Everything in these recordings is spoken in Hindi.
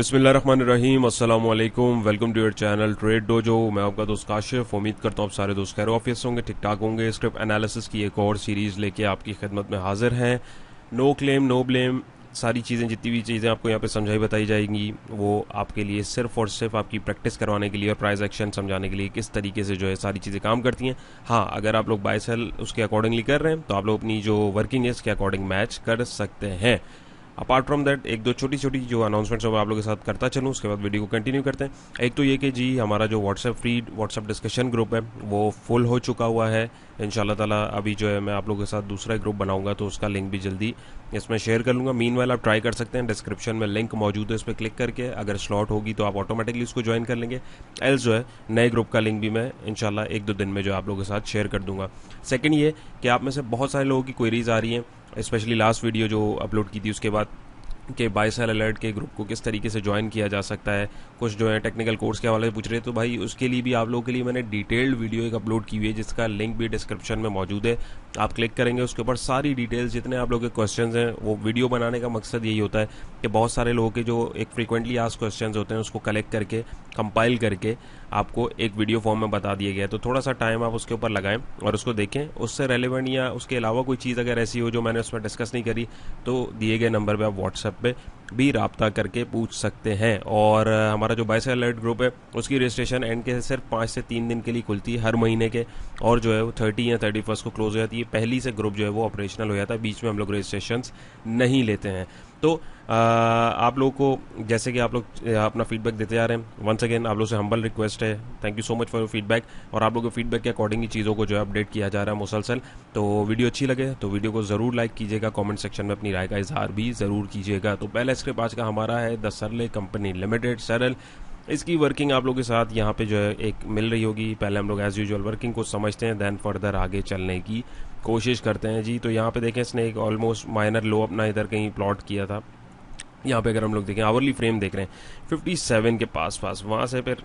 बिस्मिल्लाहिर्रहमानिर्रहीम, अस्सलाम वालेकुम। Welcome to your channel Trade Dojo. मैं आपका दोस्त काशिफ। उम्मीद करता हूँ आप सारे दोस्त खैर ऑफिस होंगे, ठीक ठाक होंगे। स्क्रिप्ट एनालिसिस की एक और सीरीज़ लेके आपकी खिदमत में हाजिर हैं। नो क्लेम नो ब्लेम, सारी चीज़ें जितनी भी चीज़ें आपको यहाँ पे समझाई बताई जाएंगी वो आपके लिए सिर्फ और सिर्फ आपकी प्रैक्टिस करवाने के लिए और प्राइस एक्शन समझाने के लिए किस तरीके से जो है सारी चीज़ें काम करती हैं। हाँ, अगर आप लोग बाय सेल उसके अकॉर्डिंगली कर रहे हैं तो आप लोग अपनी जो वर्किंग है इसके अकॉर्डिंग मैच कर सकते हैं। अपार्ट फ्रॉम दैट एक दो छोटी छोटी जो अनाउंसमेंट्स है वो आप लोगों के साथ करता चलूँ, उसके बाद वीडियो को कंटिन्यू करते हैं। एक तो ये कि जी हमारा जो व्हाट्सएप डिस्कशन ग्रुप है वो फुल हो चुका हुआ है इंशाल्लाह ताला। अभी जो है मैं आप लोगों के साथ दूसरा ग्रुप बनाऊंगा तो उसका लिंक भी जल्दी इसमें शेयर कर लूँगा। मीनवाइल आप ट्राई कर सकते हैं, डिस्क्रिप्शन में लिंक मौजूद है, उस पर क्लिक करके अगर स्लॉट होगी तो आप ऑटोमेटिकली उसको ज्वाइन कर लेंगे। एल्स जो है नए ग्रुप का लिंक भी मैं इंशाल्लाह एक दो दिन में जो आप लोगों के साथ शेयर कर दूंगा। सेकंड ये कि आप में से बहुत सारे लोगों की क्वेरीज आ रही हैं, स्पेशली लास्ट वीडियो जो अपलोड की थी उसके बाद, कि बाय सेल अलर्ट के ग्रुप को किस तरीके से ज्वाइन किया जा सकता है। कुछ जो है टेक्निकल कोर्स के हवाले से पूछ रहे हैं, तो भाई उसके लिए भी आप लोगों के लिए मैंने डिटेल्ड वीडियो एक अपलोड की हुई है जिसका लिंक भी डिस्क्रिप्शन में मौजूद है। आप क्लिक करेंगे उसके ऊपर सारी डिटेल्स जितने आप लोगों के क्वेश्चंस हैं, वो वीडियो बनाने का मकसद यही होता है कि बहुत सारे लोगों के जो एक फ्रीक्वेंटली आस्क्ड क्वेश्चंस होते हैं उसको कलेक्ट करके कंपाइल करके आपको एक वीडियो फॉर्म में बता दिया गया है। तो थोड़ा सा टाइम आप उसके ऊपर लगाएं और उसको देखें। उससे रेलिवेंट या उसके अलावा कोई चीज़ अगर ऐसी हो जो मैंने उसमें डिस्कस नहीं करी तो दिए गए नंबर पे आप व्हाट्सएप पे भी राब्ता करके पूछ सकते हैं। और हमारा जो बाय सेल अलर्ट ग्रुप है उसकी रजिस्ट्रेशन एंड के सिर्फ 5 से 3 दिन के लिए खुलती है हर महीने के, और जो है वो 30 या 31 को क्लोज हो जाती है। पहली से ग्रुप जो है वो ऑपरेशनल हो जाता है, बीच में हम लोग रजिस्ट्रेशन नहीं लेते हैं। तो आप लोगों को जैसे कि आप लोग अपना फीडबैक देते जा रहे हैं, वंस अगेन आप लोग से हम्बल रिक्वेस्ट है, thank you so much for your feedback. और आप लोगों के फीडबैक के अकॉर्डिंग ही चीज़ों को जो है अपडेट किया जा रहा है मुसलसल। तो वीडियो अच्छी लगे तो वीडियो को ज़रूर लाइक कीजिएगा, कमेंट सेक्शन में अपनी राय का इजहार भी ज़रूर कीजिएगा। तो पहला स्क्रिप्ट आज का हमारा है द सरले कंपनी लिमिटेड, सरल। इसकी वर्किंग आप लोगों के साथ यहाँ पे जो है एक मिल रही होगी। पहले हम लोग एज यूजुअल वर्किंग को समझते हैं, देन फर्दर आगे चलने की कोशिश करते हैं जी। तो यहाँ पे देखें इसने एक ऑलमोस्ट माइनर लो अपना इधर कहीं प्लॉट किया था। यहाँ पे अगर हम लोग देखें आवरली फ्रेम देख रहे हैं 57 के पास वहाँ से फिर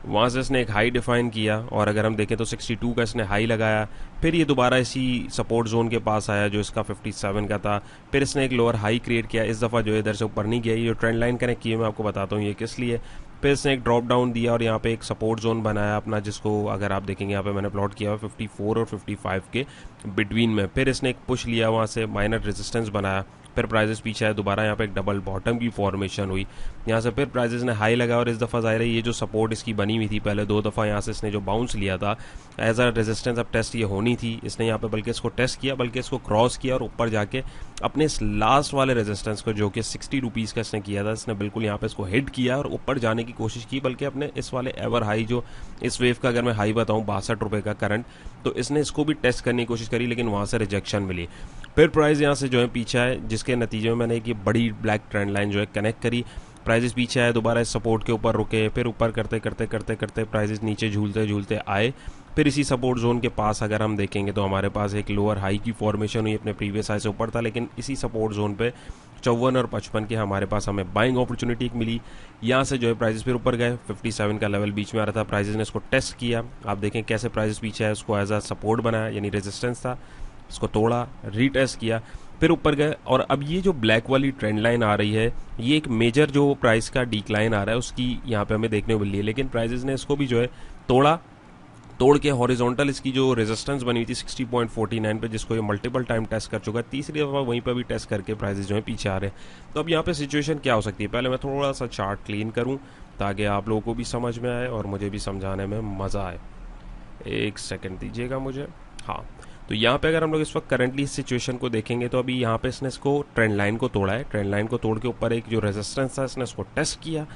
वहाँ से इसने एक हाई डिफाइन किया, और अगर हम देखें तो 62 का इसने हाई लगाया, फिर ये दोबारा इसी सपोर्ट जोन के पास आया जो इसका 57 का था, फिर इसने एक लोअर हाई क्रिएट किया। इस दफ़ा जो है इधर से ऊपर नहीं गया, ये जो ट्रेंड लाइन कनेक्ट की है मैं आपको बताता हूँ ये किस लिए। फिर इसने एक ड्रॉप डाउन दिया और यहाँ पे एक सपोर्ट जोन बनाया अपना, जिसको अगर आप देखेंगे यहाँ पे मैंने प्लॉट किया हुआ 54 और 55 के बिटवीन में। फिर इसने एक पुश लिया, वहाँ से माइनर रेजिस्टेंस बनाया, फिर प्राइजेस पीछे आए, दोबारा यहाँ पे एक डबल बॉटम की फॉर्मेशन हुई, यहाँ से फिर प्राइजेस ने हाई लगा। और इस दफ़ा ज़ाहिर है ये जो सपोर्ट इसकी बनी हुई थी पहले 2 दफ़ा यहाँ से इसने जो बाउंस लिया था एज अ रेजिस्टेंस, अब टेस्ट ये होनी थी, इसने यहाँ पे बल्कि इसको टेस्ट किया, बल्कि इसको क्रॉस किया और ऊपर जाके अपने इस लास्ट वाले रेजिस्टेंस को जो कि 60 रुपीज़ का इसने किया था, इसने बिल्कुल यहाँ पे इसको हिट किया और ऊपर जाने की कोशिश की, बल्कि अपने इस वाले एवर हाई जो इस वेव का अगर मैं हाई बताऊँ 62 रुपये का करंट, तो इसने इसको भी टेस्ट करने की कोशिश करी लेकिन वहाँ से रिजेक्शन मिली। फिर प्राइस यहाँ से जो है पीछे आए, जिसके नतीजे में मैंने एक ये बड़ी ब्लैक ट्रेंड लाइन जो है कनेक्ट करी। प्राइजेस पीछे आए, दोबारा इस सपोर्ट के ऊपर रुके, फिर ऊपर करते करते करते करते प्राइजेस नीचे झूलते झूलते आए। फिर इसी सपोर्ट जोन के पास अगर हम देखेंगे तो हमारे पास एक लोअर हाई की फॉर्मेशन हुई, अपने प्रीवियस हाई से ऊपर था, लेकिन इसी सपोर्ट जोन पे 54 और 55 के हमारे पास हमें बाइंग अपॉर्चुनिटी मिली। यहाँ से जो है प्राइजेस फिर ऊपर गए, 57 का लेवल बीच में आ रहा था, प्राइजेस ने इसको टेस्ट किया। आप देखें कैसे प्राइजेस पीछे आए, उसको एज अ सपोर्ट बनाया यानी रेजिस्टेंस था, इसको तोड़ा, रीटेस्ट किया, फिर ऊपर गए। और अब ये जो ब्लैक वाली ट्रेंड लाइन आ रही है ये एक मेजर जो प्राइस का डिक्लाइन आ रहा है उसकी यहाँ पे हमें देखने को मिल रही है, लेकिन प्राइजेस ने इसको भी जो है तोड़ के हॉरिजॉन्टल इसकी जो रेजिस्टेंस बनी हुई थी 60.49 पे, जिसको ये मल्टीपल टाइम टेस्ट कर चुका है, तीसरी दफा वहीं पर भी टेस्ट करके प्राइसेस जो है पीछे आ रहे हैं। तो अब यहाँ पे सिचुएशन क्या हो सकती है, पहले मैं थोड़ा सा चार्ट क्लीन करूँ ताकि आप लोगों को भी समझ में आए और मुझे भी समझाने में मज़ा आए। एक सेकेंड दीजिएगा मुझे। हाँ, तो यहाँ पे अगर हम लोग इस वक्त करंटली इस सिचुएशन को देखेंगे तो अभी यहाँ पे इसने इसको ट्रेंड लाइन को तोड़ा है, ट्रेंड लाइन को तोड़ के ऊपर एक जो रेजिस्टेंस था इसने इसको टेस्ट किया।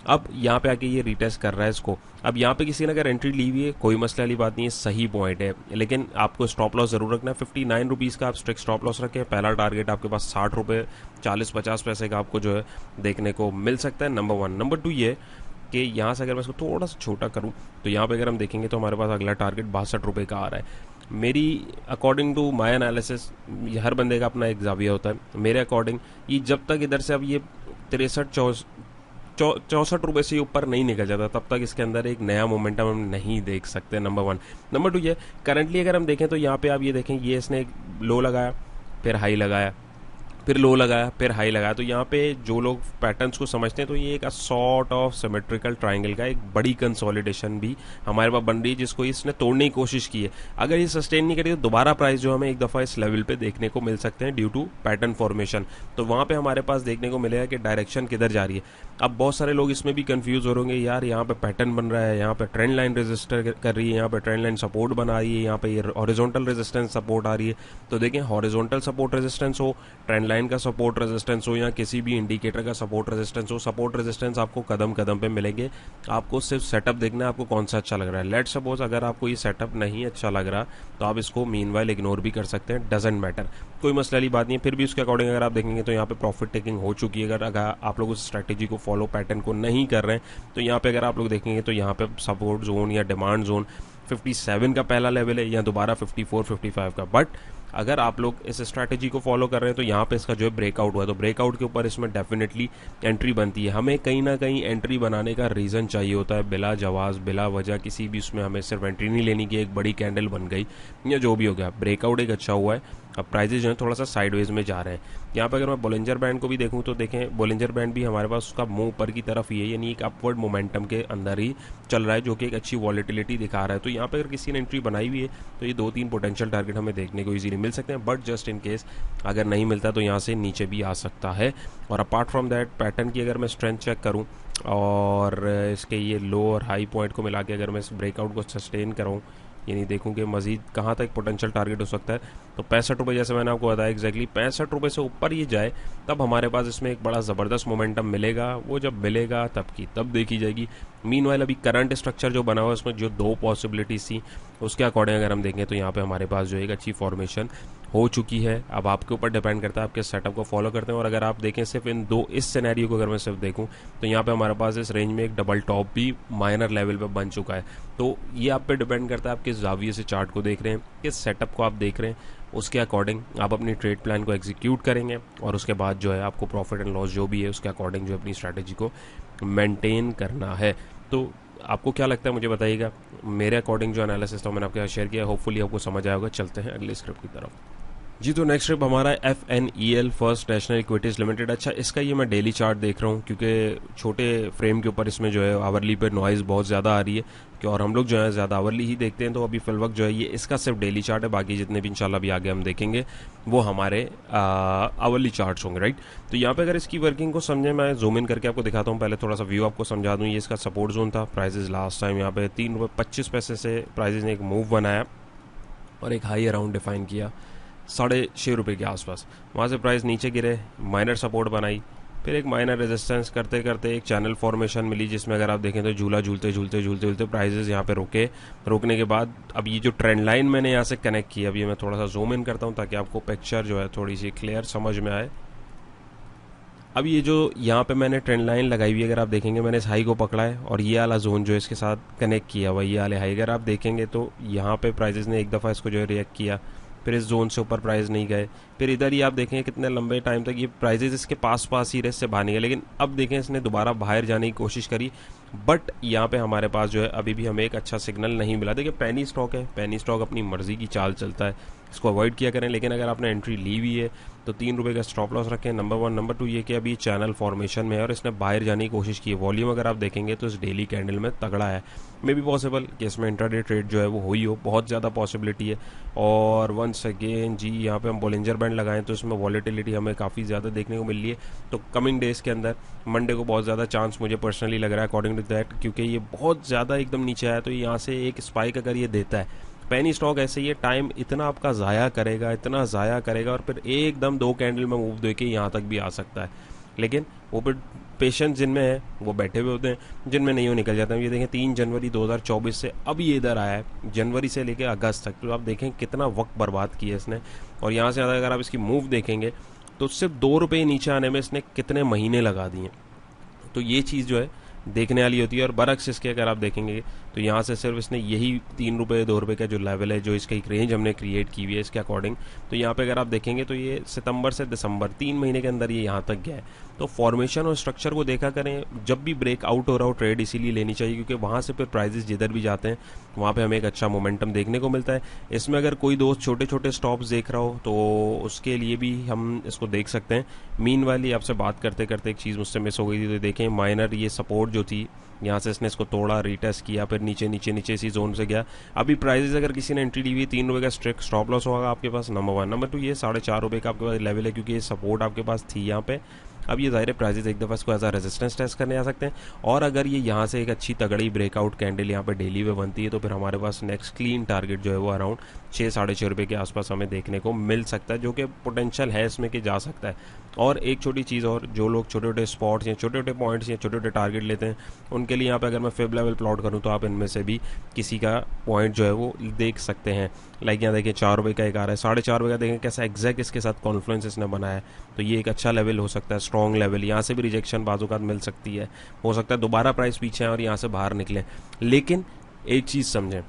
अब यहाँ पे आके ये रीटेस्ट कर रहा है इसको। अब यहाँ पे किसी ने अगर एंट्री ली हुई है कोई मसला वाली बात नहीं है, सही पॉइंट है, लेकिन आपको स्टॉप लॉस जरूर रखना है। 59 रुपीज़ का आप स्ट्रिक्ट स्टॉप लॉस रखें। पहला टारगेट आपके पास 60 रुपये 40-50 पैसे का आपको जो है देखने को मिल सकता है, नंबर 1। नंबर 2 ये कि यहाँ से अगर मैं इसको थोड़ा सा छोटा करूँ तो यहाँ पे अगर हम देखेंगे तो हमारे पास अगला टारगेट 62 रुपये का आ रहा है। मेरी अकॉर्डिंग टू माई एनालिसिस, हर बंदे का अपना एक जाविया होता है, मेरे अकॉर्डिंग ये जब तक इधर से अब ये 64 रुपये से ऊपर नहीं निकल जाता तब तक इसके अंदर एक नया मोमेंटम हम नहीं देख सकते, नंबर 1। नंबर 2 ये करंटली अगर हम देखें तो यहाँ पे आप ये देखें, ये इसने एक लो लगाया, फिर हाई लगाया, फिर लो लगाया, फिर हाई लगाया। तो यहाँ पे जो लोग पैटर्न्स को समझते हैं तो ये एक सॉर्ट ऑफ सिमेट्रिकल ट्राइंगल का एक बड़ी कंसोलिडेशन भी हमारे पास बन रही है, जिसको इसने तोड़ने की कोशिश की है। अगर ये सस्टेन नहीं करेगी तो दोबारा प्राइस जो हमें एक दफ़ा इस लेवल पे देखने को मिल सकते हैं ड्यू टू पैटर्न फॉर्मेशन। तो वहाँ पे हमारे पास देखने को मिलेगा कि डायरेक्शन किधर जा रही है। अब बहुत सारे लोग इसमें भी कंफ्यूज हो रहे होंगे, यार यहाँ पे पैटर्न बन रहा है, यहाँ पे ट्रेंड लाइन रेजिस्टर कर रही है, यहाँ पे ट्रेंड लाइन सपोर्ट बना रही है, यहाँ पे ये हॉरिजॉन्टल रेजिस्टेंस सपोर्ट आ रही है। तो देखें, हॉरिजॉन्टल सपोर्ट रेजिस्टेंस हो, ट्रेंड लाइन का सपोर्ट रेजिस्टेंस हो, या किसी भी इंडिकेटर का सपोर्ट रेजिस्टेंस हो, सपोर्ट रेजिस्टेंस आपको कदम कदम पे मिलेंगे। आपको सिर्फ सेटअप देखना है, आपको कौन सा अच्छा लग रहा है। लेट सपोज अगर आपको ये सेटअप नहीं अच्छा लग रहा तो आप इसको मीनवाइल इग्नोर भी कर सकते हैं, डजेंट मैटर, कोई मसले वाली बात नहीं है। फिर भी उसके अकॉर्डिंग अगर आप देखेंगे तो यहाँ पे प्रॉफिट टेकिंग हो चुकी है। अगर आप लोग उस स्ट्रैटेजी को फॉलो, पैटर्न को नहीं कर रहे हैं, तो यहाँ पे अगर आप लोग देखेंगे तो यहाँ पे सपोर्ट जोन या डिमांड जोन 57 का पहला लेवल है, या दोबारा 54 55 का। बट अगर आप लोग इस स्ट्रैटेजी को फॉलो कर रहे हैं तो यहाँ पे इसका जो है ब्रेकआउट हुआ है, तो ब्रेकआउट के ऊपर इसमें डेफिनेटली एंट्री बनती है। हमें कहीं ना कहीं एंट्री बनाने का रीज़न चाहिए होता है, बिला जवाज बिला वजह किसी भी उसमें हमें सिर्फ एंट्री नहीं लेनी कि एक बड़ी कैंडल बन गई या जो भी हो गया। ब्रेकआउट एक अच्छा हुआ है, अब प्राइजेज जो है थोड़ा सा साइडवेज में जा रहे हैं। यहाँ पे अगर मैं बोलिंजर बैंड को भी देखूँ तो देखें, बोलिंजर बैंड भी हमारे पास उसका मुंह ऊपर की तरफ ही है, यानी एक अपवर्ड मोमेंटम के अंदर ही चल रहा है, जो कि एक अच्छी वॉलेटिलिटी दिखा रहा है। तो यहाँ पे अगर किसी ने एंट्री बनाई हुई है तो ये 2-3 पोटेंशियल टारगेट हमें देखने को इजीली मिल सकते हैं। बट जस्ट इन केस अगर नहीं मिलता तो यहाँ से नीचे भी आ सकता है। और अपार्ट फ्रॉम दैट, पैटर्न की अगर मैं स्ट्रेंथ चेक करूँ और इसके ये लो और हाई पॉइंट को मिला के अगर मैं इस ब्रेकआउट को सस्टेन करूँ, यानी देखूं कि मजीद कहाँ तक पोटेंशियल टारगेट हो सकता है, तो 65 रुपये, जैसे मैंने आपको बताया एग्जैक्टली 65 रुपये से ऊपर ये जाए तब हमारे पास इसमें एक बड़ा ज़बरदस्त मोमेंटम मिलेगा। वो जब मिलेगा तब की तब देखी जाएगी। मीनवाइल अभी करंट स्ट्रक्चर जो बना हुआ है उसमें जो 2 पॉसिबिलिटीज थी उसके अकॉर्डिंग अगर हम देखें तो यहाँ पे हमारे पास जो एक अच्छी फॉर्मेशन हो चुकी है। अब आपके ऊपर डिपेंड करता है आप किस सेटअप को फॉलो करते हैं। और अगर आप देखें सिर्फ इस सिनेरियो को अगर मैं सिर्फ देखूं तो यहाँ पे हमारे पास इस रेंज में एक डबल टॉप भी माइनर लेवल पे बन चुका है। तो ये आप पे डिपेंड करता है आप किस जाविये से चार्ट को देख रहे हैं, किस सेटअप को आप देख रहे हैं, उसके अकॉर्डिंग आप अपनी ट्रेड प्लान को एग्जीक्यूट करेंगे और उसके बाद जो है आपको प्रॉफिट एंड लॉस जो भी है उसके अकॉर्डिंग जो अपनी स्ट्रैटेजी को मेंटेन करना है। तो आपको क्या लगता है मुझे बताइएगा। मेरे अकॉर्डिंग जो एनालिसिस था मैंने आपके साथ शेयर किया, होपफुली आपको समझ आया होगा। चलते हैं अगले स्क्रिप्ट की तरफ। जी, तो नेक्स्ट स्क्रिप्ट हमारा FNEL, first national equities limited. अच्छा, इसका ये मैं डेली चार्ट देख रहा हूँ क्योंकि छोटे फ्रेम के ऊपर इसमें जो है आवरली पे नॉइज़ बहुत ज़्यादा आ रही है कि, और हम लोग जो है ज़्यादा आवरली ही देखते हैं। तो अभी फिल वक्त जो है ये इसका सिर्फ डेली चार्ट है, बाकी जितने भी इंशाल्लाह भी आगे हम देखेंगे वो हमारे आवरली चार्ट्स होंगे, राइट। तो यहाँ पे अगर इसकी वर्किंग को समझें, मैं जूम इन करके आपको दिखाता हूँ। पहले थोड़ा सा व्यू आपको समझा दूँ। ये इसका सपोर्ट जोन था, प्राइजेज लास्ट टाइम यहाँ पे 3 रुपये 25 पैसे से प्राइजेज ने एक मूव बनाया और एक हाई अराउंड डिफाइन किया 6.5 रुपये के आसपास। वहाँ से प्राइस नीचे गिरे, माइनर सपोर्ट बनाई, फिर एक माइनर रेजिस्टेंस करते करते एक चैनल फॉर्मेशन मिली, जिसमें अगर आप देखें तो झूला झूलते झूलते झूलते झूलते प्राइजेज यहाँ पे रोकने के बाद अब ये जो ट्रेंड लाइन मैंने यहाँ से कनेक्ट की, अब ये मैं थोड़ा सा जूम इन करता हूँ ताकि आपको पिक्चर जो है थोड़ी सी क्लियर समझ में आए। अब ये जो यहाँ पे मैंने ट्रेंड लाइन लगाई हुई, अगर आप देखेंगे मैंने इस हाई को पकड़ा है और ये वाला जोन जो इसके साथ कनेक्ट किया हुआ, ये वाले हाई अगर आप देखेंगे तो यहाँ पे प्राइजेज ने एक दफ़ा इसको जो है रिएक्ट किया, फिर इस जोन से ऊपर प्राइस नहीं गए, फिर इधर ही आप देखें कितने लंबे टाइम तक ये प्राइजेज इसके पास ही रहे, इससे बाहर नहीं गए। लेकिन अब देखें इसने दोबारा बाहर जाने की कोशिश करी, बट यहाँ पे हमारे पास जो है अभी भी हमें एक अच्छा सिग्नल नहीं मिला। देखिए पेनी स्टॉक है, पेनी स्टॉक अपनी मर्जी की चाल चलता है, इसको अवॉइड किया करें। लेकिन अगर आपने एंट्री ली हुई है तो 3 रुपये का स्टॉप लॉस रखें, नंबर 1। नंबर 2 ये कि अभी चैनल फॉर्मेशन में है और इसने बाहर जाने की कोशिश की है। वॉल्यूम अगर आप देखेंगे तो इस डेली कैंडल में तगड़ा है, मे बी पॉसिबल कि इसमें इंट्राडे ट्रेड जो है वो हुई हो, बहुत ज़्यादा पॉसिबिलिटी है। और वंस अगेन जी यहाँ पे हम बोलिंजर बैंड लगाएं तो इसमें वॉलेटिलिटी हमें काफ़ी ज़्यादा देखने को मिल रही है। तो कमिंग डेज़ के अंदर मंडे को बहुत ज़्यादा चांस मुझे पर्सनली लग रहा है अकॉर्डिंग टू दैट, क्योंकि ये बहुत ज़्यादा एकदम नीचे आया तो यहाँ से एक स्पाइक अगर ये देता है, पेनी स्टॉक ऐसे ही टाइम इतना आपका ज़ाया करेगा, इतना ज़ाया करेगा और फिर एकदम 2 कैंडल में मूव दे के यहाँ तक भी आ सकता है। लेकिन वो फिर पेशेंस जिनमें है वो बैठे हुए होते हैं, जिनमें नहीं वो निकल जाते हैं। ये देखें 3 जनवरी 2024 से अब ये इधर आया है, जनवरी से लेकर अगस्त तक, तो आप देखें कितना वक्त बर्बाद किया इसने। और यहाँ से ज़्यादा अगर आप इसकी मूव देखेंगे तो सिर्फ 2 रुपये नीचे आने में इसने कितने महीने लगा दिए। तो ये चीज़ जो है देखने वाली होती है। और बरक्स इसके अगर आप देखेंगे तो यहाँ से सिर्फ इसने यही 3 रुपये 2 रुपये का जो लेवल है, जो इसका एक रेंज हमने क्रिएट की हुई है इसके अकॉर्डिंग, तो यहाँ पे अगर आप देखेंगे तो ये सितंबर से दिसंबर 3 महीने के अंदर ये यहाँ तक गया है। तो फॉर्मेशन और स्ट्रक्चर को देखा करें, जब भी ब्रेक आउट हो रहा हो ट्रेड इसीलिए लेनी चाहिए क्योंकि वहाँ से फिर प्राइजेस जिधर भी जाते हैं वहाँ पे हमें एक अच्छा मोमेंटम देखने को मिलता है। इसमें अगर कोई दोस्त छोटे छोटे स्टॉप्स देख रहा हो तो उसके लिए भी हम इसको देख सकते हैं। मीन वाली आपसे बात करते करते एक चीज़ मुझसे मिस हो गई थी, तो देखें माइनर ये सपोर्ट जो थी यहाँ से इसने इसको तोड़ा, रीटेस्ट किया, फिर नीचे नीचे नीचे इसी जोन से गया। अभी प्राइजेस अगर किसी ने एंट्री ली हुई 3 रुपये का स्ट्रिक्ट स्टॉप लॉस होगा आपके पास, नंबर 1। नंबर 2 ये 4.5 रुपये का आपके पास लेवल है क्योंकि ये सपोर्ट आपके पास थी यहाँ पे। अब ये ज़ाहिर प्राइजेस एक दफ़ा इसको एज अ रेजिस्टेंस टेस्ट करने आ सकते हैं, और अगर ये यहाँ से एक अच्छी तगड़ी ब्रेकआउट कैंडल यहाँ पे डेली में बनती है तो फिर हमारे पास नेक्स्ट क्लीन टारगेट जो है वो अराउंड 6-6.5 रुपये के आसपास हमें देखने को मिल सकता है, जो कि पोटेंशियल है इसमें कि जा सकता है। और एक छोटी चीज़ और, जो लोग छोटे छोटे स्पॉट्स या छोटे छोटे पॉइंट्स या छोटे छोटे टारगेट लेते हैं उनके लिए यहाँ पे अगर मैं फिब लेवल प्लॉट करूँ तो आप इनमें से भी किसी का पॉइंट जो है वो देख सकते हैं। लाइक यहाँ देखिए 4 रुपये का एक आ रहा है, 4.5 रुपये का देखें कैसा एग्जैक्ट इसके साथ कॉन्फ्लुएंस इसने बनाया है, तो ये एक अच्छा लेवल हो सकता है, स्ट्रॉन्ग लेवल। यहाँ से भी रिजेक्शन बाजूकात मिल सकती है, हो सकता है दोबारा प्राइस पीछे है और यहाँ से बाहर निकले। लेकिन एक चीज़ समझें,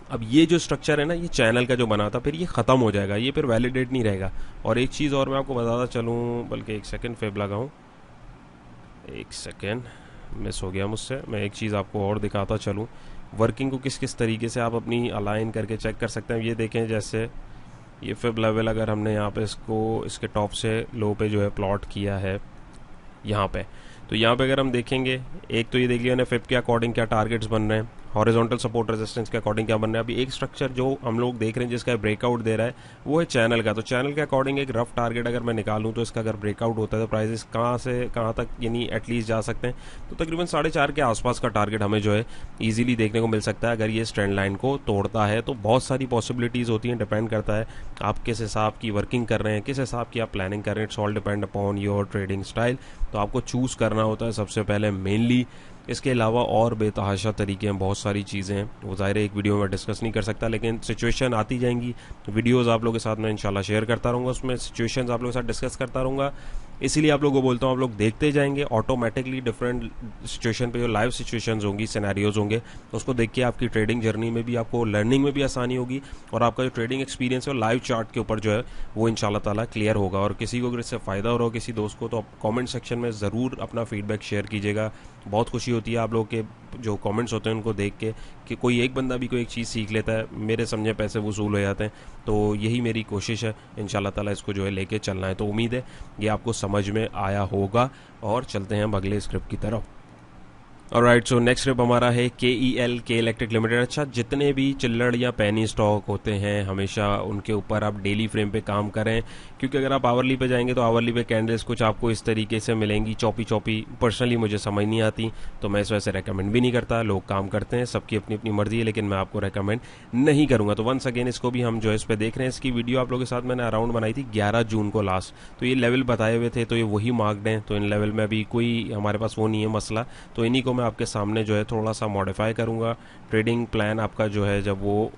अब ये जो स्ट्रक्चर है ना, ये चैनल का जो बना था फिर ये ख़त्म हो जाएगा, ये फिर वैलिडेट नहीं रहेगा। और एक चीज़ और मैं आपको बताता चलूँ, बल्कि एक सेकंड फेब लगाऊँ, एक सेकंड मिस हो गया मुझसे, मैं एक चीज़ आपको और दिखाता चलूँ वर्किंग को किस किस तरीके से आप अपनी अलाइन करके चेक कर सकते हैं। ये देखें जैसे ये फिब लेवल अगर हमने यहाँ पे इसको इसके टॉप से लो पे जो है प्लॉट किया है यहाँ पे, तो यहाँ पे अगर हम देखेंगे, एक तो ये देख लिया ना फिब के अकॉर्डिंग क्या टारगेट्स बन रहे हैं, हॉरिजॉन्टल सपोर्ट रेजिस्टेंस के अकॉर्डिंग क्या बन रहा है। अभी एक स्ट्रक्चर जो हम लोग देख रहे हैं जिसका ब्रेकआउट दे रहा है वो है चैनल का, तो चैनल के अकॉर्डिंग एक रफ टारगेट अगर मैं निकालूं तो इसका अगर ब्रेकआउट होता है तो प्राइसेस कहाँ से कहाँ तक यानी एटलीस्ट जा सकते हैं, तो तकरीबन 4.5 के आसपास का टारगेट हमें जो है ईजिली देखने को मिल सकता है अगर ये ट्रेंड लाइन को तोड़ता है। तो बहुत सारी पॉसिबिलिटीज़ होती हैं, डिपेंड करता है आप किस हिसाब की वर्किंग कर रहे हैं, किस हिसाब की आप प्लानिंग कर रहे हैं, it's all depend upon your trading style. तो आपको चूज़ करना होता है सबसे पहले मेनली। इसके अलावा और बेतहाशा तरीके हैं, बहुत सारी चीज़ें हैं, वो ज़ाहिर एक वीडियो में डिस्कस नहीं कर सकता, लेकिन सिचुएशन आती जाएंगी, वीडियोस आप लोगों के साथ मैं इंशाल्लाह शेयर करता रहूँगा, उसमें सिचुएशंस आप लोगों के साथ डिस्कस करता रहूँगा। इसीलिए आप लोगों को बोलता हूँ आप लोग देखते जाएंगे, ऑटोमेटिकली डिफरेंट सिचुएशन पे जो लाइव सिचुएशंस होंगी, सिनेरियोज होंगे, उसको देख के आपकी ट्रेडिंग जर्नी में भी, आपको लर्निंग में भी आसानी होगी, और आपका जो ट्रेडिंग एक्सपीरियंस है लाइव चार्ट के ऊपर जो है वो इंशाल्लाह ताला क्लियर होगा। और किसी को अगर इससे फ़ायदा हो रहा हो किसी दोस्त को, तो आप कमेंट सेक्शन में ज़रूर अपना फीडबैक शेयर कीजिएगा। बहुत खुशी होती है आप लोग के जो कमेंट्स होते हैं उनको देख के कि कोई एक बंदा भी कोई एक चीज़ सीख लेता है, मेरे समझे पैसे वसूल हो जाते हैं। तो यही मेरी कोशिश है, इंशाल्लाह ताला इसको जो है लेके चलना है। तो उम्मीद है ये आपको समझ में आया होगा, और चलते हैं अब अगले स्क्रिप्ट की तरफ। ऑलराइट, सो नेक्स्ट स्क्रिप्ट हमारा है KEL के इलेक्ट्रिक लिमिटेड। अच्छा, जितने भी चिल्लड़ या पैनी स्टॉक होते हैं हमेशा उनके ऊपर आप डेली फ्रेम पे काम करें, क्योंकि अगर आप आवरली पे जाएंगे तो आवरली पे कैंडल्स कुछ आपको इस तरीके से मिलेंगी, चौपी चौपी। पर्सनली मुझे समझ नहीं आती, तो मैं इस वजह से रेकमेंड भी नहीं करता। लोग काम करते हैं, सबकी अपनी अपनी मर्जी है, लेकिन मैं आपको रेकमेंड नहीं करूँगा। तो वंस अगेन इसको भी हम जो है इस पर देख रहे हैं। इसकी वीडियो आप लोगों के साथ मैंने अराउंड बनाई थी 11 जून को लास्ट, तो ये लेवल बताए हुए थे, तो ये वही मार्क्ड हैं। तो इन लेवल में अभी कोई हमारे पास वो नहीं है मसला, तो इन्हीं को मैं आपके सामने जो है थोड़ा सा मॉडिफाई करूँगा। ट्रेडिंग प्लान आपका जो है जब वो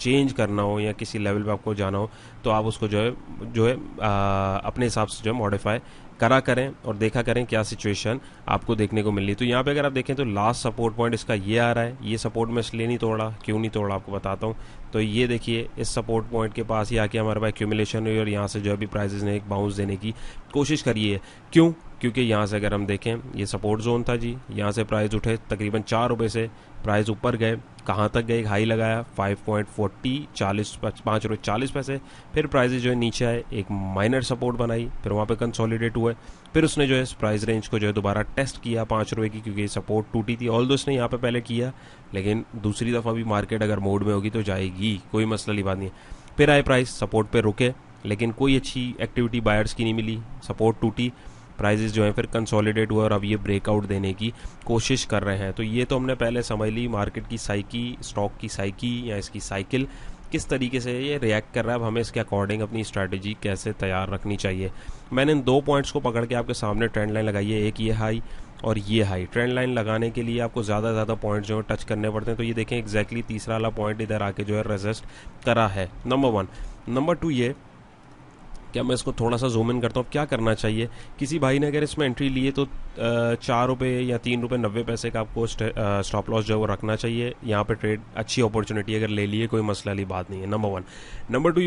चेंज करना हो या किसी लेवल पे आपको जाना हो, तो आप उसको जो है अपने हिसाब से जो है मॉडिफाई करा करें और देखा करें क्या सिचुएशन आपको देखने को मिल रही है। तो यहाँ पे अगर आप देखें तो लास्ट सपोर्ट पॉइंट इसका ये आ रहा है। ये सपोर्ट में इसलिए नहीं तोड़ा, क्यों नहीं तोड़ा आपको बताता हूँ। तो ये देखिए इस सपोर्ट पॉइंट के पास ही आके हमारे पास एक्यूमुलेशन हुई और यहाँ से जो अभी प्राइसेस ने एक बाउंस देने की कोशिश करी है। क्यों? क्योंकि यहाँ से अगर हम देखें ये सपोर्ट जोन था जी, यहाँ से प्राइस उठे तकरीबन 4 रुपये से प्राइस ऊपर गए, कहाँ तक गए, एक हाई लगाया 5 रुपये 40 पैसे, फिर प्राइसेस जो है नीचे आए, एक माइनर सपोर्ट बनाई, फिर वहाँ पे कंसोलिडेट हुए, फिर उसने जो है इस प्राइस रेंज को जो है दोबारा टेस्ट किया 5 रुपये की, क्योंकि सपोर्ट टूटी थी। ऑल्दो इसने यहाँ पे पहले किया, लेकिन दूसरी दफ़ा भी मार्केट अगर मोड में होगी तो जाएगी, कोई मसला की बात नहीं है। फिर आए प्राइस सपोर्ट पे रुके, लेकिन कोई अच्छी एक्टिविटी बायर्स की नहीं मिली, सपोर्ट टूटी, प्राइजेस जो है फिर कंसोलिडेट हुआ और अब ये ब्रेकआउट देने की कोशिश कर रहे हैं। तो ये तो हमने पहले समझ ली मार्केट की साइकी, स्टॉक की साइकी या इसकी साइकिल किस तरीके से ये रिएक्ट कर रहा है। अब हमें इसके अकॉर्डिंग अपनी स्ट्रैटेजी कैसे तैयार रखनी चाहिए। मैंने इन 2 पॉइंट्स को पकड़ के आपके सामने ट्रेंड लाइन लगाई है, एक ये हाई और ये हाई। ट्रेंड लाइन लगाने के लिए आपको ज़्यादा पॉइंट जो है टच करने पड़ते हैं। तो ये देखें एग्जैक्टली तीसरा वाला पॉइंट इधर आके जो है रेजिस्ट करा है, नंबर 1। नंबर 2 ये कि क्या मैं इसको थोड़ा सा जूम इन करता हूँ। क्या करना चाहिए किसी भाई ने अगर इसमें एंट्री ली है तो 4 रुपये या 3 रुपये 90 पैसे का आपको स्टॉप लॉस जो है वो रखना चाहिए। यहाँ पे ट्रेड अच्छी अपॉर्चुनिटी अगर ले लिए कोई मसला वाली बात नहीं है, नंबर 1। नंबर 2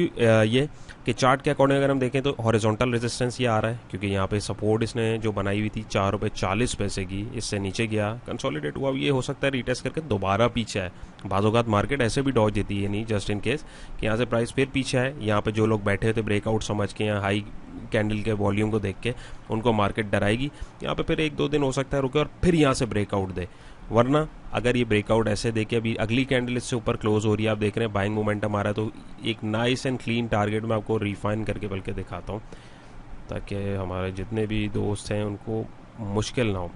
ये कि चार्ट के अकॉर्डिंग अगर हम देखें तो हॉरिजॉन्टल रेजिस्टेंस ये आ रहा है, क्योंकि यहाँ पे सपोर्ट इसने जो बनाई हुई थी 4 रुपये 40 पैसे की, इससे नीचे गया, कंसोलिडेट हुआ। ये हो सकता है रीटेस्ट करके दोबारा पीछे है। बाज़-औक़ात मार्केट ऐसे भी डॉज देती है, नहीं जस्ट इन केस कि यहाँ से प्राइस फिर पीछे है। यहाँ पे जो लोग बैठे थे ब्रेकआउट समझ के, यहाँ हाई कैंडल के वॉल्यूम को देख के उनको मार्केट डराएगी। यहाँ पे फिर 1-2 दिन हो सकता है रुके और फिर यहाँ से ब्रेकआउट दे, वरना अगर ये ब्रेकआउट ऐसे देखे, अभी अगली कैंडल इससे ऊपर क्लोज हो रही है, आप देख रहे हैं बाइंग मोमेंटम आ रहा है, तो एक नाइस एंड क्लीन टारगेट मैं आपको रिफाइन करके बल्कि दिखाता हूँ ताकि हमारे जितने भी दोस्त हैं उनको मुश्किल ना हो।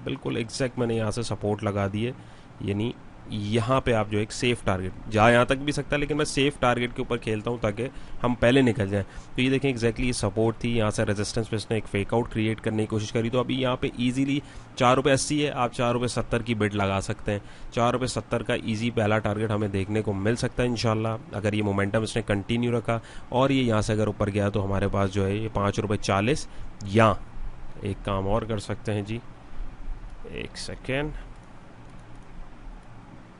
बिल्कुल एग्जैक्ट मैंने यहाँ से सपोर्ट लगा दिए, यानी यहाँ पे आप जो एक सेफ टारगेट जहाँ यहाँ तक भी सकता है, लेकिन मैं सेफ टारगेट के ऊपर खेलता हूँ ताकि हम पहले निकल जाएं। तो ये देखें एग्जैक्टली ये सपोर्ट थी, यहाँ से रेजिस्टेंस पे इसने एक फेक आउट क्रिएट करने की कोशिश करी। तो अभी यहाँ पे इजीली 4 रुपये 80 है, आप 4 रुपये 70 की बिड लगा सकते हैं। 4 रुपये 70 का इजी पहला टारगेट हमें देखने को मिल सकता है इंशाल्लाह, अगर ये मोमेंटम इसने कंटिन्यू रखा और ये यहाँ से अगर ऊपर गया तो हमारे पास जो है ये 5 रुपये 40। या एक काम और कर सकते हैं जी, एक सेकेंड,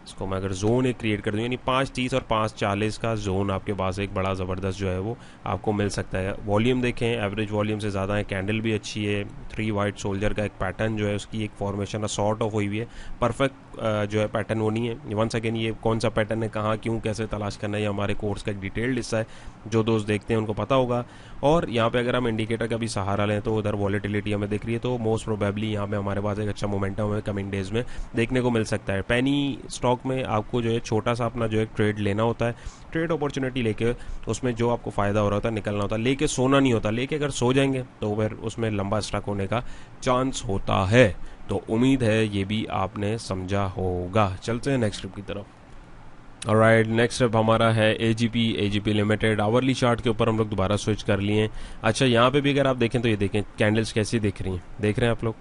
इसको मैं अगर जोन एक क्रिएट कर दूँ, यानी 5:30 और 5:40 का जोन आपके पास एक बड़ा ज़बरदस्त जो है वो आपको मिल सकता है। वॉल्यूम देखें, एवरेज वॉल्यूम से ज़्यादा है, कैंडल भी अच्छी है, 3 वाइट सोल्जर का एक पैटर्न जो है उसकी एक फॉर्मेशन सॉर्ट ऑफ हुई हुई है। परफेक्ट जो है पैटर्न वो नहीं है। वंस अगेन ये कौन सा पैटर्न है, कहाँ क्यों कैसे तलाश करना है, ये हमारे कोर्स का एक डिटेल्ड हिस्सा है, जो दोस्त देखते हैं उनको पता होगा। और यहाँ पे अगर हम इंडिकेटर का भी सहारा लें तो उधर वॉलेटिलिटी हमें दिख रही है, तो मोस्ट प्रोबेबली यहाँ पे हमारे पास एक अच्छा मोमेंटम हमें कमिंग डेज में देखने को मिल सकता है। पेनी स्टॉक में आपको जो है छोटा सा अपना जो है ट्रेड लेना होता है, ट्रेड अपॉर्चुनिटी लेके उसमें जो आपको फ़ायदा हो रहा होता है निकलना होता है, लेके सोना नहीं होता। लेके अगर सो जाएंगे तो फिर उसमें लंबा स्टक होने का चांस होता है। तो उम्मीद है ये भी आपने समझा होगा। चलते हैं नेक्स्ट ट्रिप की तरफ। ऑलराइट, नेक्स्ट स्टेप हमारा है एजीपी लिमिटेड। आवरली चार्ट के ऊपर हम लोग दोबारा स्विच कर लिए। अच्छा, यहाँ पे भी अगर आप देखें तो ये देखें कैंडल्स कैसी दिख रही हैं, देख रहे हैं आप लोग।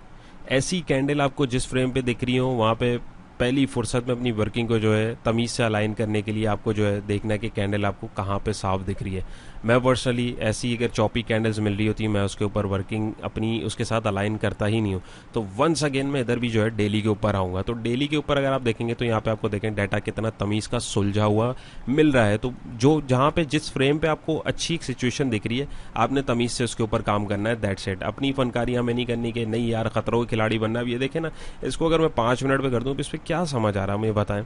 ऐसी कैंडल आपको जिस फ्रेम पे दिख रही हो वहाँ पे पहली फुर्सत में अपनी वर्किंग को जो है तमीज़ से अलाइन करने के लिए आपको जो है देखना है कि कैंडल आपको कहाँ पे साफ दिख रही है। मैं पर्सनली ऐसी अगर चॉपी कैंडल्स मिल रही होती है मैं उसके ऊपर वर्किंग अपनी उसके साथ अलाइन करता ही नहीं हूँ। तो वंस अगेन मैं इधर भी जो है डेली के ऊपर आऊँगा। तो डेली के ऊपर अगर आप देखेंगे तो यहाँ पे आपको देखें डाटा कितना तमीज़ का सुलझा हुआ मिल रहा है। तो जो जहाँ पे जिस फ्रेम पे आपको अच्छी एक सिचुएशन दिख रही है आपने तमीज़ से उसके ऊपर काम करना है, दैट्स इट। अपनी फनकारियाँ में नहीं करनी कि नहीं यार खतरों के खिलाड़ी बनना। अब ये देखें ना, इसको अगर मैं 5 मिनट पे कर दूँ तो इस पर क्या समझ आ रहा है मुझे बताएं।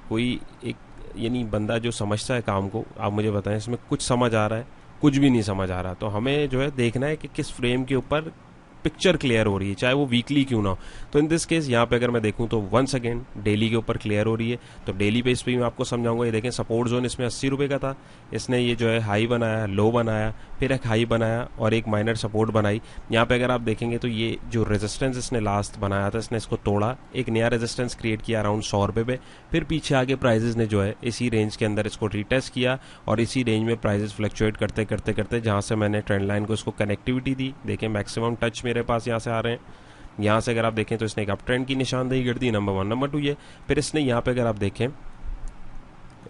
कोई एक यानी बंदा जो समझता है काम को, आप मुझे बताएं इसमें कुछ समझ आ रहा है? कुछ भी नहीं समझ आ रहा। तो हमें जो है देखना है कि किस फ्रेम के ऊपर पिक्चर क्लियर हो रही है, चाहे वो वीकली क्यों ना हो। तो इन दिस केस यहाँ पे अगर मैं देखूँ तो वंस अगेन डेली के ऊपर क्लियर हो रही है। तो डेली पे इस पर मैं आपको समझाऊंगा। ये देखें सपोर्ट जोन इसमें 80 रुपये का था, इसने ये जो है हाई बनाया, लो बनाया, फिर एक हाई बनाया और एक माइनर सपोर्ट बनाई। यहाँ पे अगर आप देखेंगे तो ये जो रेजिस्टेंस इसने लास्ट बनाया था इसने इसको तोड़ा, एक नया रेजिस्टेंस क्रिएट किया अराउंड 100 रुपये पे। फिर पीछे आगे प्राइजेस ने जो है इसी रेंज के अंदर इसको रीटेस्ट किया और इसी रेंज में प्राइजेस फ्लक्चुएट करते करते करते जहाँ से मैंने ट्रेंड लाइन को इसको कनेक्टिविटी दी, देखें मैक्सिमम टच मेरे पास यहाँ से आ रहे हैं। यहाँ से अगर आप देखें तो इसने एक अप ट्रेंड की निशानदेही कर दी, नंबर 1। नंबर 2 ये फिर इसने यहाँ पे अगर आप देखें,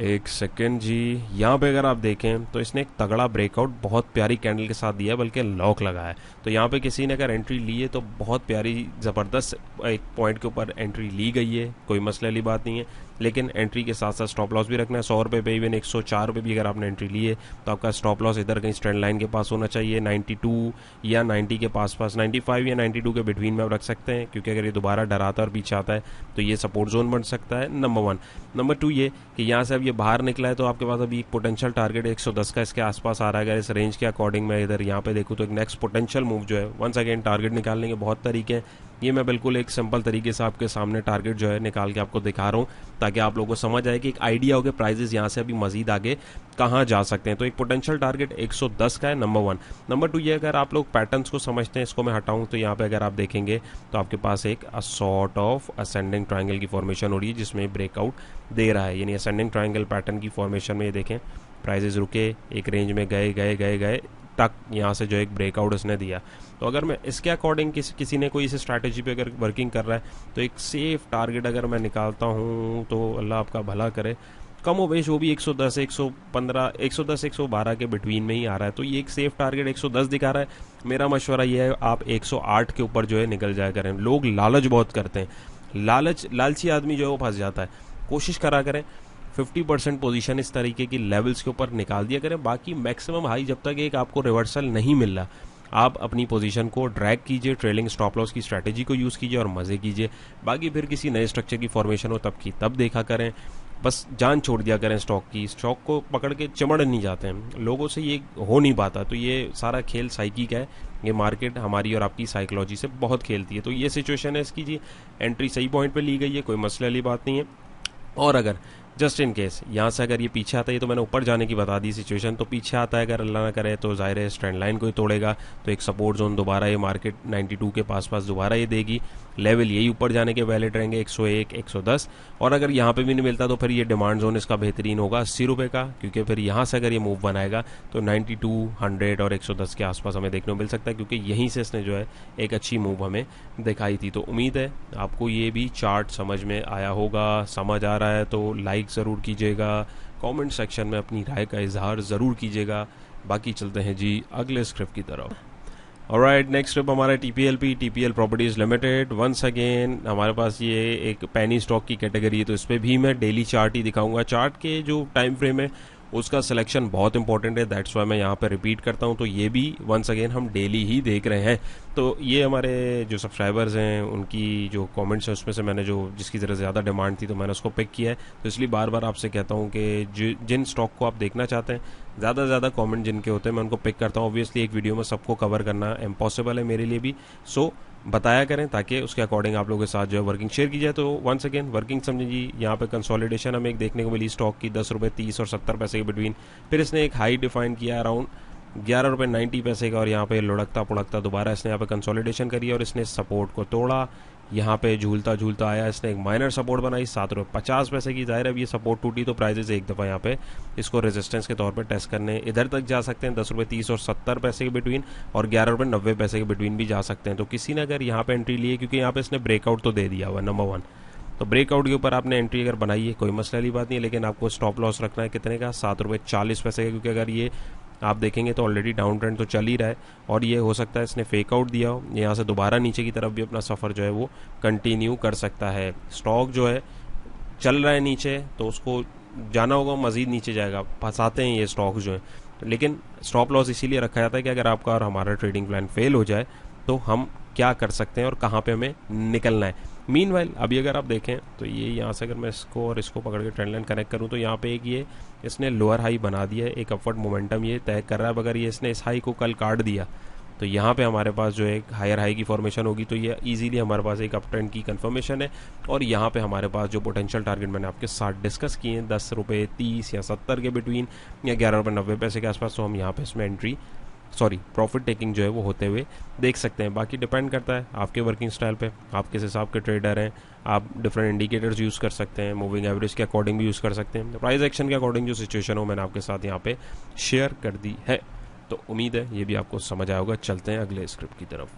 एक सेकेंड जी, यहाँ पे अगर आप देखें तो इसने एक तगड़ा ब्रेकआउट बहुत प्यारी कैंडल के साथ दिया है, बल्कि लॉक लगा है। तो यहाँ पे किसी ने अगर एंट्री ली है तो बहुत प्यारी ज़बरदस्त एक पॉइंट के ऊपर एंट्री ली गई है, कोई मसले वाली बात नहीं है। लेकिन एंट्री के साथ साथ स्टॉप लॉस भी रखना है। 100 रुपये पे इवन 104 रुपये भी अगर आपने एंट्री ली है तो आपका स्टॉप लॉस इधर कहीं ट्रेंड लाइन के पास होना चाहिए, 92 या 90 के पास 95 या 92 के बिटवीन में आप रख सकते हैं, क्योंकि अगर ये दोबारा डराता और पीछे आता है तो ये सपोर्ट जोन बन सकता है, नंबर 1। नंबर 2 ये कि यहाँ से अब ये बाहर निकला है तो आपके पास अभी एक पोटेंशियल टारगेट 110 का इसके आसपास आ रहा है। अगर इस रेंज के अकॉर्डिंग मैं इधर यहाँ पे देखूँ तो एक नेक्स्ट पोटेंशियल मूव जो है, वंस अगेन टारगेट निकालने के बहुत तरीके हैं। ये मैं बिल्कुल एक सिंपल तरीके से आपके सामने टारगेट जो है निकाल के आपको दिखा रहा हूँ ताकि आप लोगों को समझ आए कि एक आइडिया हो कि प्राइजेस यहाँ से अभी मजीद आगे कहाँ जा सकते हैं। तो एक पोटेंशियल टारगेट 110 का है, नंबर 1। नंबर 2 ये अगर आप लोग पैटर्न्स को समझते हैं, इसको मैं हटाऊँ तो यहाँ पे अगर आप देखेंगे तो आपके पास एक सॉर्ट ऑफ असेंडिंग ट्रायंगल की फॉर्मेशन हो रही है जिसमें ब्रेकआउट दे रहा है, यानी असेंडिंग ट्रायंगल पैटर्न की फॉर्मेशन में ये देखें प्राइजेस रुके, एक रेंज में गए गए गए गए तक यहाँ से जो एक ब्रेकआउट उसने दिया। तो अगर मैं इसके अकॉर्डिंग किसी ने कोई इस स्ट्रैटेजी पे अगर वर्किंग कर रहा है तो एक सेफ टारगेट अगर मैं निकालता हूँ तो अल्लाह आपका भला करे, कम हो बेश वो भी 110, 115, 110, 112 के बिटवीन में ही आ रहा है। तो ये एक सेफ टारगेट 110 दिखा रहा है। मेरा मशवरा ये है आप 108 के ऊपर जो है निकल जाया करें। लोग लालच बहुत करते हैं, लालची आदमी जो है वो फंस जाता है। कोशिश करा करें 50% पोजीशन इस तरीके की लेवल्स के ऊपर निकाल दिया करें। बाकी मैक्सिमम हाई जब तक एक आपको रिवर्सल नहीं मिल रहा, आप अपनी पोजीशन को ड्रैग कीजिए, ट्रेलिंग स्टॉप लॉस की स्ट्रैटेजी को यूज़ कीजिए और मज़े कीजिए। बाकी फिर किसी नए स्ट्रक्चर की फॉर्मेशन हो तब की तब देखा करें। बस जान छोड़ दिया करें स्टॉक की। स्टॉक को पकड़ के चिमड़ नहीं जाते हैं, लोगों से ये हो नहीं पाता। तो ये सारा खेल साइकिक है, ये मार्केट हमारी और आपकी साइकोलॉजी से बहुत खेलती है। तो ये सिचुएशन है इसकी जी। एंट्री सही पॉइंट पे ली गई है, कोई मसले वाली बात नहीं है। और अगर जस्ट इन केस यहाँ से अगर ये पीछे आता है, ये तो मैंने ऊपर जाने की बता दी सिचुएशन, तो पीछे आता है अगर अल्लाह ना करे तो ज़ाहिर है ट्रेंड लाइन को ही तोड़ेगा। तो एक सपोर्ट जोन दोबारा ये मार्केट 92 के पास दोबारा ये देगी। लेवल यही ऊपर जाने के वैलिड रहेंगे 101, 110। और अगर यहाँ पे भी नहीं मिलता तो फिर ये डिमांड जोन इसका बेहतरीन होगा 80 रुपये का, क्योंकि फिर यहाँ से अगर ये मूव बनाएगा तो 92, 100 और 110 के आसपास हमें देखने को मिल सकता है, क्योंकि यहीं से इसने जो है एक अच्छी मूव हमें दिखाई थी। तो उम्मीद है आपको ये भी चार्ट समझ में आया होगा। समझ आ रहा है तो लाइक ज़रूर कीजिएगा, कमेंट सेक्शन में अपनी राय का इजहार ज़रूर कीजिएगा। बाकी चलते हैं जी अगले स्क्रिप्ट की तरफ। ऑलराइट, नेक्स्ट स्क्रिप्ट हमारा TPL properties limited. Once again हमारे पास ये एक पैनी स्टॉक की कैटेगरी है, तो इस पर भी मैं डेली चार्ट ही दिखाऊंगा। चार्ट के जो टाइम फ्रेम है उसका सिलेक्शन बहुत इंपॉर्टेंट है, दैट्स वाई मैं यहाँ पे रिपीट करता हूँ। तो ये भी वंस अगेन हम डेली ही देख रहे हैं। तो ये हमारे जो सब्सक्राइबर्स हैं उनकी जो कमेंट्स हैं उसमें से मैंने जो जिसकी ज़रा ज़्यादा डिमांड थी तो मैंने उसको पिक किया है। तो इसलिए बार बार आपसे कहता हूँ कि जिन स्टॉक को आप देखना चाहते हैं, ज़्यादा से ज़्यादा कमेंट जिनके होते हैं मैं उनको पिक करता हूँ। ऑब्वियसली एक वीडियो में सबको कवर करना इम्पॉसिबल है मेरे लिए भी, सो बताया करें ताकि उसके अकॉर्डिंग आप लोगों के साथ जो है वर्किंग शेयर की जाए। तो वंस अगेन वर्किंग समझिए जी। यहाँ पे कंसोलिडेशन हमें एक देखने को मिली स्टॉक की 10 रुपये 30 और 70 पैसे के बिटवीन। फिर इसने एक हाई डिफाइन किया अराउंड 11 रुपये 90 पैसे का, और यहाँ पे लुढ़कता पुढ़कता दोबारा इसने यहाँ पे कंसोलिडेशन करी और इसने सपोर्ट को तोड़ा। यहाँ पे झूलता झूलता आया, इसने एक माइनर सपोर्ट बनाई 7 रुपये 50 पैसे की। जाहिर है अब ये सपोर्ट टूटी तो प्राइजेस एक दफ़ा यहाँ पे इसको रेजिस्टेंस के तौर पे टेस्ट करने इधर तक जा सकते हैं 10 रुपये 30 और 70 पैसे के बिटवीन, और 11 रुपये 90 पैसे के बिटवीन भी जा सकते हैं। तो किसी ने अगर यहाँ पे एंट्री ली है, क्योंकि यहाँ पे इसने ब्रेकआउट तो दे दिया हुआ नंबर 1, तो ब्रेकआउट के ऊपर आपने एंट्री अगर बनाई है कोई मसला वाली बात नहीं है, लेकिन आपको स्टॉप लॉस रखना है कितने का, 7 रुपये 40 पैसे का। क्योंकि अगर ये आप देखेंगे तो ऑलरेडी डाउन ट्रेंड तो चल ही रहा है, और ये हो सकता है इसने फेक आउट दिया हो, यहाँ से दोबारा नीचे की तरफ भी अपना सफ़र जो है वो कंटिन्यू कर सकता है। स्टॉक जो है चल रहा है नीचे तो उसको जाना होगा, मज़ीद नीचे जाएगा, फंसाते हैं ये स्टॉक जो है। लेकिन स्टॉप लॉस इसीलिए रखा जाता है कि अगर आपका और हमारा ट्रेडिंग प्लान फेल हो जाए तो हम क्या कर सकते हैं और कहाँ पे हमें निकलना है। मीनवाइल अभी अगर आप देखें तो ये यहाँ से अगर मैं इसको और इसको पकड़ के ट्रेंड लाइन कनेक्ट करूँ तो यहाँ पे एक ये इसने लोअर हाई बना दिया है, एक अपवर्ड मोमेंटम ये तय कर रहा है। अगर ये इसने इस हाई को कल काट दिया तो यहाँ पे हमारे पास जो एक हायर हाई की फॉर्मेशन होगी, तो ये इजीली हमारे पास एक अप ट्रेंड की कंफर्मेशन है। और यहाँ पे हमारे पास जो पोटेंशियल टारगेट मैंने आपके साथ डिस्कस किए हैं 10 रुपये 30 या 70 के बिटवीन या 11 रुपये 90 पैसे के आसपास, तो हम यहाँ पे इसमें प्रॉफिट टेकिंग जो है वो होते हुए देख सकते हैं। बाकी डिपेंड करता है आपके वर्किंग स्टाइल पे, आप किस हिसाब के ट्रेडर हैं। आप डिफरेंट इंडिकेटर्स यूज़ कर सकते हैं, मूविंग एवरेज के अकॉर्डिंग भी यूज़ कर सकते हैं, प्राइस एक्शन के अकॉर्डिंग जो सिचुएशन हो मैंने आपके साथ यहाँ पे शेयर कर दी है। तो उम्मीद है ये भी आपको समझ आया होगा। चलते हैं अगले स्क्रिप्ट की तरफ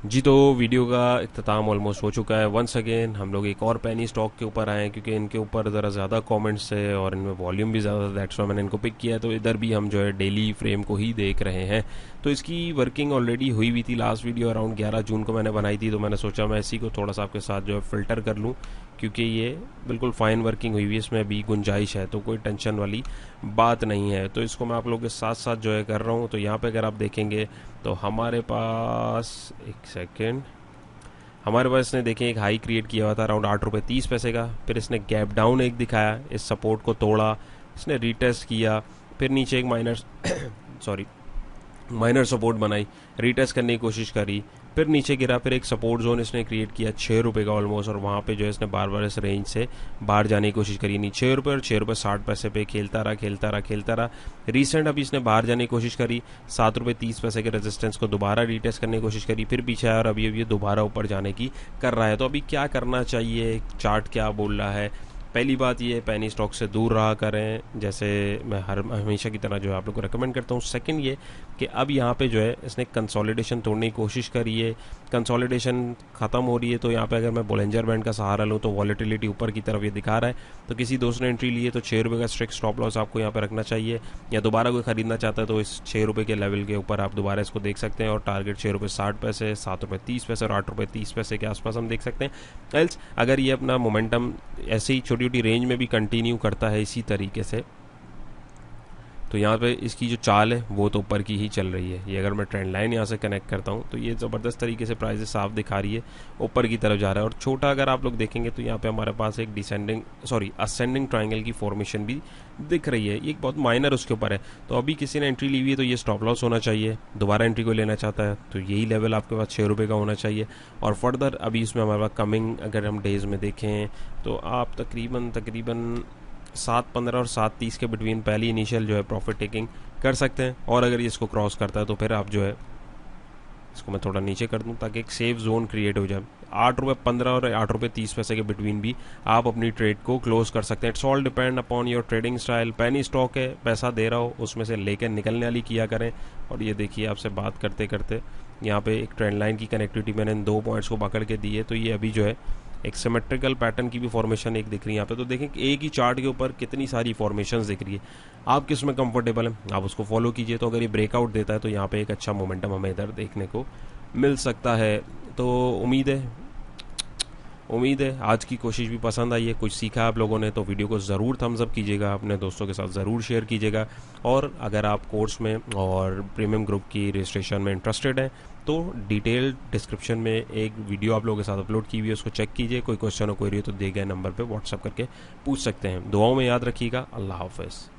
जी। तो वीडियो का इख्तिताम ऑलमोस्ट हो चुका है। वंस अगेन हम लोग एक और पैनी स्टॉक के ऊपर आए हैं, क्योंकि इनके ऊपर ज़रा ज़्यादा कमेंट्स है और इनमें वॉल्यूम भी ज़्यादा, दैट्स वाई मैंने इनको पिक किया है। तो इधर भी हम जो है डेली फ्रेम को ही देख रहे हैं। तो इसकी वर्किंग ऑलरेडी हुई हुई थी, लास्ट वीडियो अराउंड 11 जून को मैंने बनाई थी। तो मैंने सोचा मैं इसी को थोड़ा सा आपके साथ जो है फ़िल्टर कर लूँ, क्योंकि ये बिल्कुल फ़ाइन वर्किंग हुई हुई है, इसमें भी गुंजाइश है, तो कोई टेंशन वाली बात नहीं है। तो इसको मैं आप लोगों के साथ साथ जो है कर रहा हूँ। तो यहाँ पे अगर आप देखेंगे तो हमारे पास हमारे पास इसने देखें एक हाई क्रिएट किया हुआ था अराउंड 8 रुपये 30 पैसे का। फिर इसने गैप डाउन एक दिखाया, इस सपोर्ट को तोड़ा, इसने रीटेस्ट किया, फिर नीचे एक माइनर सपोर्ट बनाई, रीटेस्ट करने की कोशिश करी, फिर नीचे गिरा, फिर एक सपोर्ट जोन इसने क्रिएट किया 6 रुपये का ऑलमोस्ट, और वहाँ पे जो है इसने बार बार इस रेंज से बाहर जाने की कोशिश करी। नहीं 6 रुपये और 6 रुपये 60 पैसे पे खेलता रहा। रिसेंट अभी इसने बाहर जाने की कोशिश करी, 7 रुपये 30 पैसे के रेजिस्टेंस को दोबारा रीटेस्ट करने की कोशिश करी, फिर पीछे आया और अभी ये दोबारा ऊपर जाने की कर रहा है। तो अभी क्या करना चाहिए, चार्ट क्या बोल रहा है? पहली बात ये पैनी स्टॉक से दूर रहा करें, जैसे मैं हमेशा की तरह जो है आप लोग को रेकमेंड करता हूँ। सेकंड ये कि अब यहाँ पे जो है इसने कंसोलिडेशन तोड़ने की कोशिश करी है, कंसोलिडेशन ख़त्म हो रही है। तो यहाँ पे अगर मैं बोलिंजर बैंड का सहारा लूँ तो वॉलेटिलिटी ऊपर की तरफ ये दिखा रहा है। तो किसी दोस्त ने एंट्री ली है तो 6 रुपये का स्ट्रिक्ट स्टॉप लॉस आपको यहाँ पे रखना चाहिए, या दोबारा कोई ख़रीदना चाहता है तो इस 6 रुपये के लेवल के ऊपर आप दोबारा इसको देख सकते हैं। और टारगेट 6 रुपये 60 पैसे, 7 रुपये 30 पैसे और 8 रुपये 30 पैसे के आसपास हम देख सकते हैं। एल्स अगर ये अपना मोमेंटम ऐसे ही छोटी छोटी रेंज में भी कंटिन्यू करता है इसी तरीके से, तो यहाँ पे इसकी जो चाल है वो तो ऊपर की ही चल रही है। ये अगर मैं ट्रेंड लाइन यहाँ से कनेक्ट करता हूँ तो ये ज़बरदस्त तरीके से प्राइसेस साफ दिखा रही है, ऊपर की तरफ जा रहा है। और छोटा अगर आप लोग देखेंगे तो यहाँ पे हमारे पास एक असेंडिंग ट्रायंगल की फॉर्मेशन भी दिख रही है, ये एक बहुत माइनर उसके ऊपर है। तो अभी किसी ने एंट्री ली हुई है तो ये स्टॉप लॉस होना चाहिए। दोबारा एंट्री को लेना चाहता है तो यही लेवल आपके पास 6 रुपये का होना चाहिए। और फर्दर अभी इसमें हमारे पास कमिंग अगर हम डेज में देखें तो आप तकरीबन 7.15 और 7.30 के बिटवीन पहली इनिशियल जो है प्रॉफिट टेकिंग कर सकते हैं। और अगर ये इसको क्रॉस करता है तो फिर आप जो है, इसको मैं थोड़ा नीचे कर दूं ताकि एक सेफ जोन क्रिएट हो जाए, 8 रुपये 15 और 8 रुपये 30 पैसे के बिटवीन भी आप अपनी ट्रेड को क्लोज कर सकते हैं। It's all depend upon your trading style. पैनी स्टॉक है, पैसा दे रहा हो उसमें से लेकर निकलने वाली किया करें। और ये देखिए आपसे बात करते करते यहाँ पे एक ट्रेंड लाइन की कनेक्टिविटी मैंने इन 2 पॉइंट्स को पकड़ के दी है। तो ये अभी जो है एक सिमेट्रिकल पैटर्न की भी फॉर्मेशन एक दिख रही है यहाँ पे। तो देखें कि एक ही चार्ट के ऊपर कितनी सारी फॉर्मेशंस दिख रही है, आप किस में कंफर्टेबल हैं आप उसको फॉलो कीजिए। तो अगर ये ब्रेकआउट देता है तो यहाँ पे एक अच्छा मोमेंटम हमें इधर देखने को मिल सकता है। तो उम्मीद है आज की कोशिश भी पसंद आई है, कुछ सीखा आप लोगों ने। तो वीडियो को ज़रूर थम्स अप कीजिएगा, अपने दोस्तों के साथ ज़रूर शेयर कीजिएगा। और अगर आप कोर्स में और प्रीमियम ग्रुप की रजिस्ट्रेशन में इंटरेस्टेड हैं तो डिटेल डिस्क्रिप्शन में एक वीडियो आप लोगों के साथ अपलोड की हुई है, उसको चेक कीजिए। कोई क्वेश्चन हो कोई रही हो तो दिए गए नंबर पर व्हाट्सअप करके पूछ सकते हैं। दुआओं में याद रखिएगा। अल्लाह हाफ़िज़।